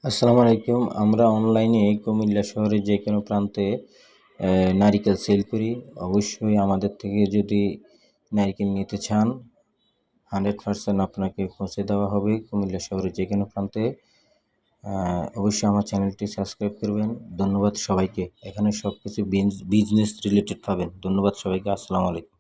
আসসালামু আলাইকুম। আমরা অনলাইনে কুমিল্লা শহরের যে কোনো প্রান্তে নারিকেল সেল করি। অবশ্যই আমাদের থেকে যদি নারিকেল নিতে চান 100% আপনাকে পৌঁছে দেওয়া হবে কুমিল্লা শহরের যে কোনো প্রান্তে। অবশ্যই আমার চ্যানেলটি সাবস্ক্রাইব করবেন। ধন্যবাদ সবাইকে। এখানে সব কিছু বিজনেস রিলেটেড পাবেন। ধন্যবাদ সবাইকে। আসসালামু আলাইকুম।